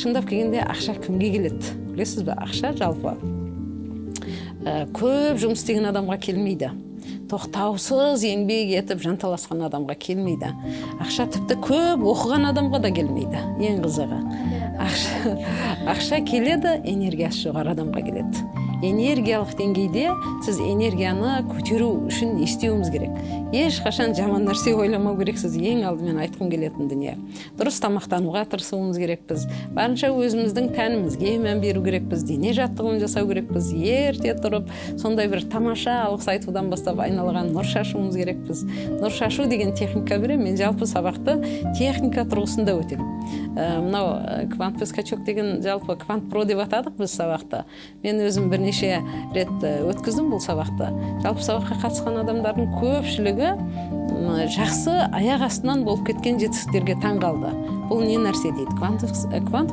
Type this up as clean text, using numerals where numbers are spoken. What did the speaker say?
шындап келгенде ақша кімге келеді? Білесіз бе, ақша жалпы көп жұмыс істеген адамға келмейді. Тоқтаусыз еңбек етіп жанталасқан адамға келмейді. Ақша тіпті көп оқыған адамға да келмейді. Ең қызығы. Ақша келеді, энергиясы жоғары адамға келеді. Энергиялық деңгейде сіз энергияны көтеру үшін не істеуіміз керек? Ешқашан жаман нәрсе ойламау керексіз. Ең алдымен айтқым келетін дүние. Дұрыс тамақтануға тырысуымыз керекпіз. Барынша өзіміздің тәнімізге мән беру керекпіз. Дене жаттығуын жасау керекпіз. Ерте тұрып, сондай бір тамаша алғыс айтудан бастап айналған нұр шашуымыз керекпіз. Нұр шашу деген техника беремін. Мен жалпы сабақты техника тұрғысында өтемін. Мынау квант скачок деген жалпы квант про деп атадық біз сабақты. Мен өзім бірнеше рет өткіздім бұл сабақты. Жалпы сабаққа қатысқан адамдардың көпшілігі жақсы аяқ астынан болып кеткен жетістіктерге таң қалды. Бұл не нәрсе дейді? Квант